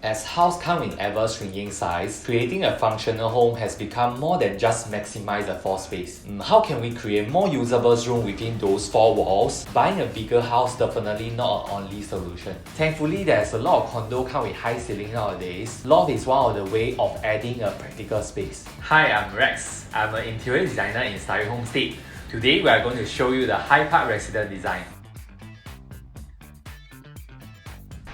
As house come in ever-shrinking size, creating a functional home has become more than just maximize the floor space. How can we create more usable room within those four walls? Buying a bigger house definitely not an only solution. Thankfully, there's a lot of condo come with high ceiling nowadays. Loft is one of the way of adding a practical space. Hi, I'm Rex. I'm an interior designer in Starry Homestead. Today, we are going to show you the high part resident design.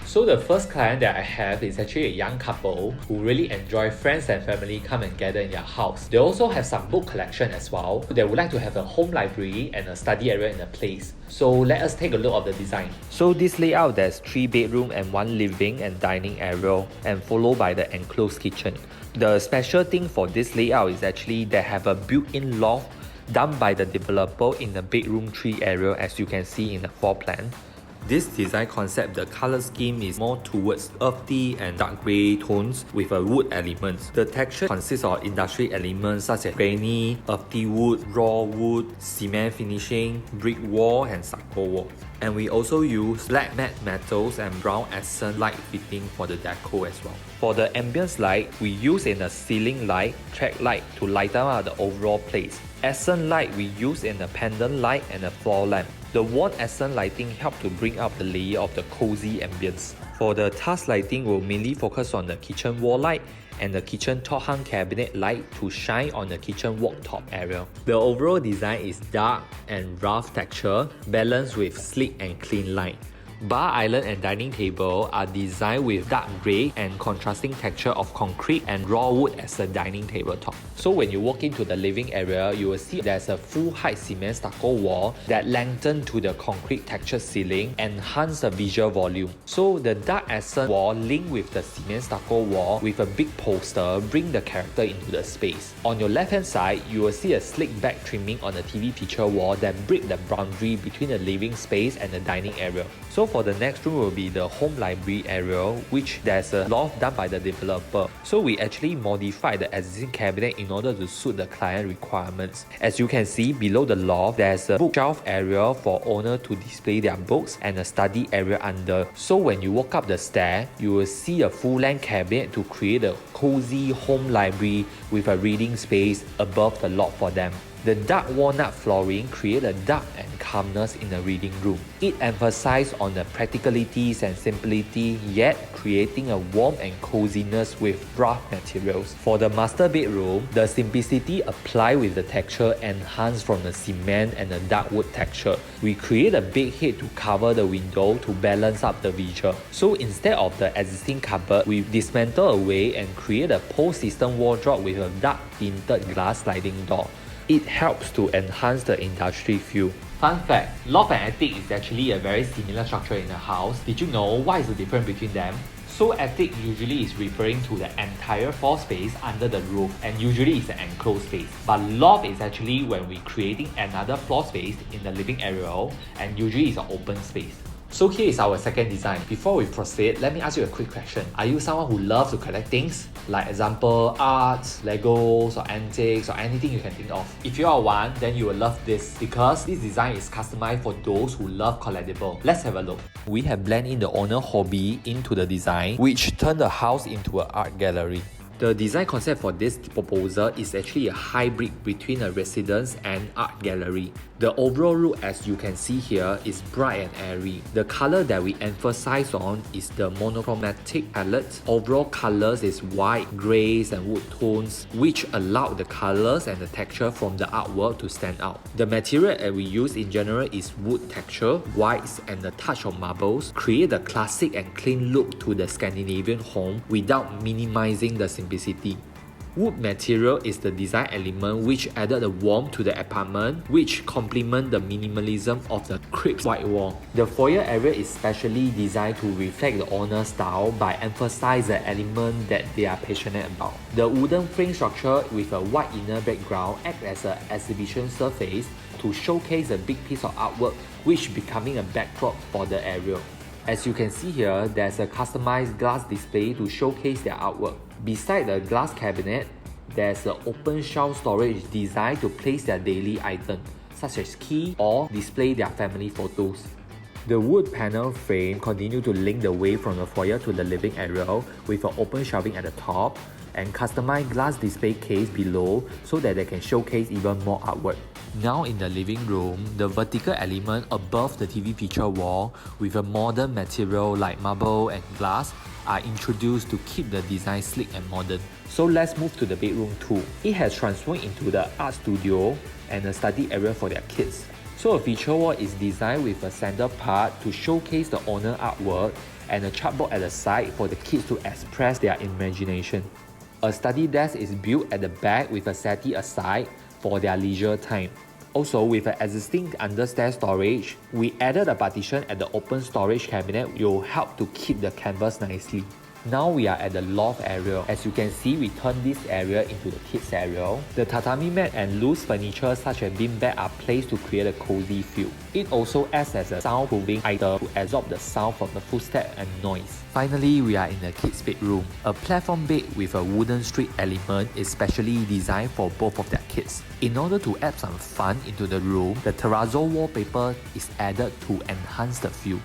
So the first client that I have is actually a young couple who really enjoy friends and family come and gather in their house. They also have some book collection as well. They would like to have a home library and a study area in the place. So let us take a look at the design. So this layout, there's 3 bedroom and 1 living and dining area, and followed by the enclosed kitchen. The special thing for this layout is actually they have a built-in loft done by the developer in the bedroom 3 area, as you can see in the floor plan. This design concept, the color scheme is more towards earthy and dark grey tones with a wood elements. The texture consists of industrial elements such as granny, earthy wood, raw wood, cement finishing, brick wall and stucco wall. And we also use black matte metals and brown accent light fitting for the deco as well. For the ambience light, we use in a ceiling light, track light to lighten up the overall place. Accent light we use in the pendant light and the floor lamp. The wall accent lighting help to bring up the layer of the cozy ambience. For the task lighting, we'll mainly focus on the kitchen wall light and the kitchen top hung cabinet light to shine on the kitchen worktop area. The overall design is dark and rough texture, balanced with sleek and clean light. Bar island and dining table are designed with dark grey and contrasting texture of concrete and raw wood as a dining tabletop. So when you walk into the living area, you will see there's a full height cement stucco wall that lengthen to the concrete textured ceiling, enhance the visual volume. So the dark accent wall linked with the cement stucco wall with a big poster bring the character into the space. On your left hand side, you will see a slick back trimming on the TV feature wall that break the boundary between the living space and the dining area. So for the next room will be the home library area, which there's a loft done by the developer. So we actually modified the existing cabinet in order to suit the client requirements. As you can see below the loft, there's a bookshelf area for owner to display their books and a study area under. So when you walk up the stair, you will see a full-length cabinet to create a cozy home library with a reading space above the loft for them. The dark walnut flooring create a dark and calmness in the reading room. It emphasizes on the practicalities and simplicity, yet creating a warmth and coziness with rough materials. For the master bedroom, the simplicity applied with the texture enhanced from the cement and the dark wood texture. We create a big head to cover the window to balance up the visual. So instead of the existing cupboard, we dismantle away and create a post-system wardrobe with a dark tinted glass sliding door. It helps to enhance the industry feel. Fun fact, loft and attic is actually a very similar structure in a house. Did you know what is the difference between them? So attic usually is referring to the entire floor space under the roof, and usually it's an enclosed space. But loft is actually when we're creating another floor space in the living area, and usually it's an open space. So here is our second design. Before we proceed, let me ask you a quick question. Are you someone who loves to collect things? Like example, arts, Legos, or antiques, or anything you can think of. If you are one, then you will love this because this design is customized for those who love collectible. Let's have a look. We have blended in the owner hobby into the design, which turned the house into an art gallery. The design concept for this proposal is actually a hybrid between a residence and art gallery. The overall look, as you can see here, is bright and airy. The color that we emphasize on is the monochromatic palette. Overall colors is white, grays and wood tones, which allow the colors and the texture from the artwork to stand out. The material that we use in general is wood texture, whites and a touch of marbles, create a classic and clean look to the Scandinavian home without minimizing the simplicity. Wood material is the design element which added a warmth to the apartment, which complement the minimalism of the crisp white wall. The foyer area is specially designed to reflect the owner's style by emphasizing the element that they are passionate about. The wooden frame structure with a white inner background acts as an exhibition surface to showcase a big piece of artwork, which becoming a backdrop for the area. As you can see here, there's a customized glass display to showcase their artwork. Beside the glass cabinet, there's an open shelf storage designed to place their daily items, such as key or display their family photos. The wood panel frame continue to link the way from the foyer to the living area with an open shelving at the top and customized glass display case below so that they can showcase even more artwork. Now in the living room, the vertical element above the TV picture wall with a modern material like marble and glass are introduced to keep the design sleek and modern. So let's move to the bedroom 2. It has transformed into the art studio and a study area for their kids. So a feature wall is designed with a center part to showcase the owner artwork and a chalkboard at the side for the kids to express their imagination. A study desk is built at the back with a settee aside for their leisure time. Also, with an existing understairs storage, we added a partition at the open storage cabinet which will help to keep the canvas nicely. Now we are at the loft area. As you can see, we turned this area into the kids area. The tatami mat and loose furniture such as beanbag are placed to create a cozy feel. It also acts as a soundproofing item to absorb the sound from the footsteps and noise. Finally, we are in the kids' bedroom. A platform bed with a wooden strip element is specially designed for both of their kids. In order to add some fun into the room, the terrazzo wallpaper is added to enhance the feel.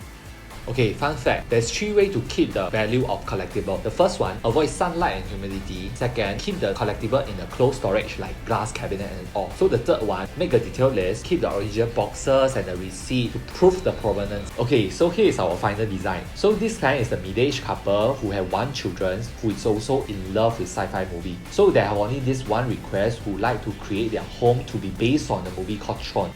Okay, fun fact, there's 3 ways to keep the value of collectible. The first one, avoid sunlight and humidity. Second, keep the collectible in a closed storage like glass cabinet and all. So the third one, make a detailed list, keep the original boxes and the receipt to prove the provenance. Okay, so here is our final design. So this client is the middle-aged couple who have 1 children who is also in love with sci-fi movie. So they have only this one request who like to create their home to be based on the movie called Tron.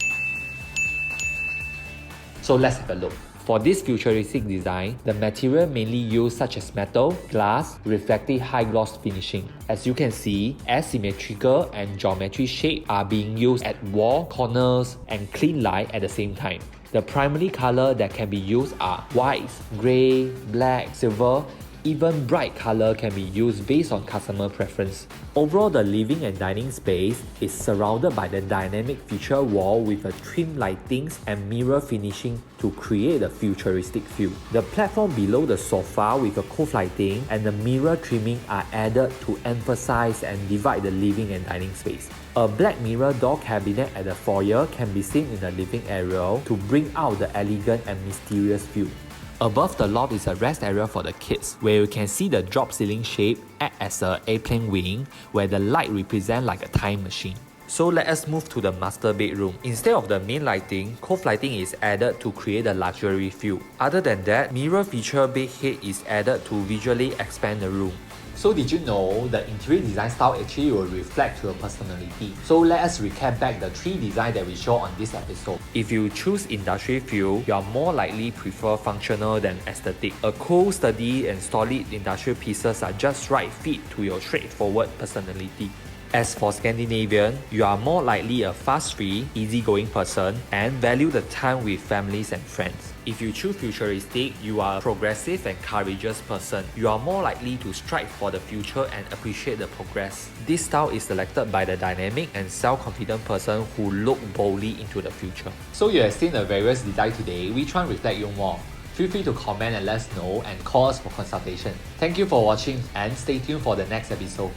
So let's have a look. For this futuristic design, the material mainly used such as metal, glass, reflective high gloss finishing. As you can see, asymmetrical and geometric shapes are being used at wall, corners, and clean light at the same time. The primary color that can be used are white, grey, black, silver. Even bright color can be used based on customer preference. Overall, the living and dining space is surrounded by the dynamic feature wall with a trim lightings and mirror finishing to create a futuristic feel. The platform below the sofa with a cove lighting and the mirror trimming are added to emphasize and divide the living and dining space. A black mirror door cabinet at the foyer can be seen in the living area to bring out the elegant and mysterious feel. Above the loft is a rest area for the kids, where you can see the drop ceiling shape act as an airplane wing, where the light represents like a time machine. So let us move to the master bedroom. Instead of the main lighting, cove lighting is added to create a luxury feel. Other than that, mirror feature bed head is added to visually expand the room. So did you know the interior design style actually will reflect your personality? So let us recap back the 3 designs that we show on this episode. If you choose industrial feel, you are more likely prefer functional than aesthetic. A cool, sturdy and solid industrial pieces are just right fit to your straightforward personality. As for Scandinavian, you are more likely a fast-free, easygoing person and value the time with families and friends. If you choose futuristic, you are a progressive and courageous person. You are more likely to strive for the future and appreciate the progress. This style is selected by the dynamic and self-confident person who look boldly into the future. So you have seen the various designs today. Which one reflect you more? Feel free to comment and let us know and call us for consultation. Thank you for watching and stay tuned for the next episode.